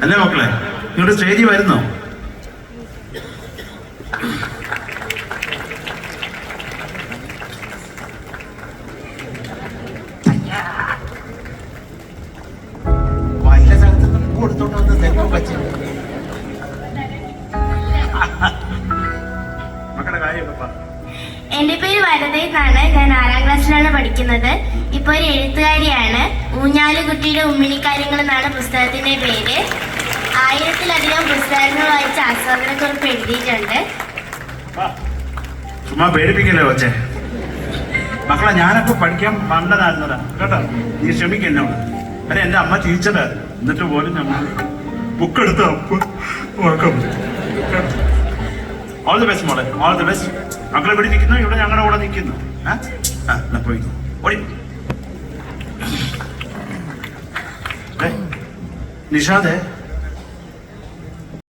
അല്ലേ മക്കളെ? നിങ്ങളുടെ സ്റ്റേജിൽ വരുന്നോ? വല്ല സ്ഥലത്തുനിന്നും കൊടുത്തോണ്ട് വന്ന് തെരഞ്ഞു പച്ച മക്കളുടെ കാര്യമൊക്കെ പറ. എന്റെ പേര് വരദ എന്നാണ്. ഞാൻ 6ാം ക്ലാസ്സിലാണ് പഠിക്കുന്നത്. ഇപ്പൊ ഒരു എഴുത്തുകാരിയാണ്. ഊഞ്ഞാലുകുട്ടിയുടെ ഉമ്മിണിക്കാര്യങ്ങൾ എന്നാണ് പുസ്തകത്തിന്റെ പേര്. 1000-ലധികം പുസ്തകങ്ങൾ വായിച്ച് ആസ്വാദനക്കുറിപ്പ് എഴുതിയിട്ടുണ്ട്. ചുമ്മാ പേടിപ്പിക്കല്ലേ കൊച്ചേ. മക്കളെ, ഞാനൊക്കെ പഠിക്കാൻ മണ്ടനായിരുന്നതാ കേട്ടോ. നീ ക്ഷമിക്കുന്നോട്. അല്ലെ, എന്റെ അമ്മ ടീച്ചറായിരുന്നു. എന്നിട്ട് പോലും ഞങ്ങൾ ബുക്ക് എടുത്ത് ഓൾ ദി ബെസ്റ്റ് മോളെ, ഓൾ ദി ബെസ്റ്റ്. മക്കളെ ഇവിടെ നിൽക്കുന്നു, ഇവിടെ ഞങ്ങളുടെ കൂടെ നിൽക്കുന്നു. പോയി ഓടി. നിഷാദേ,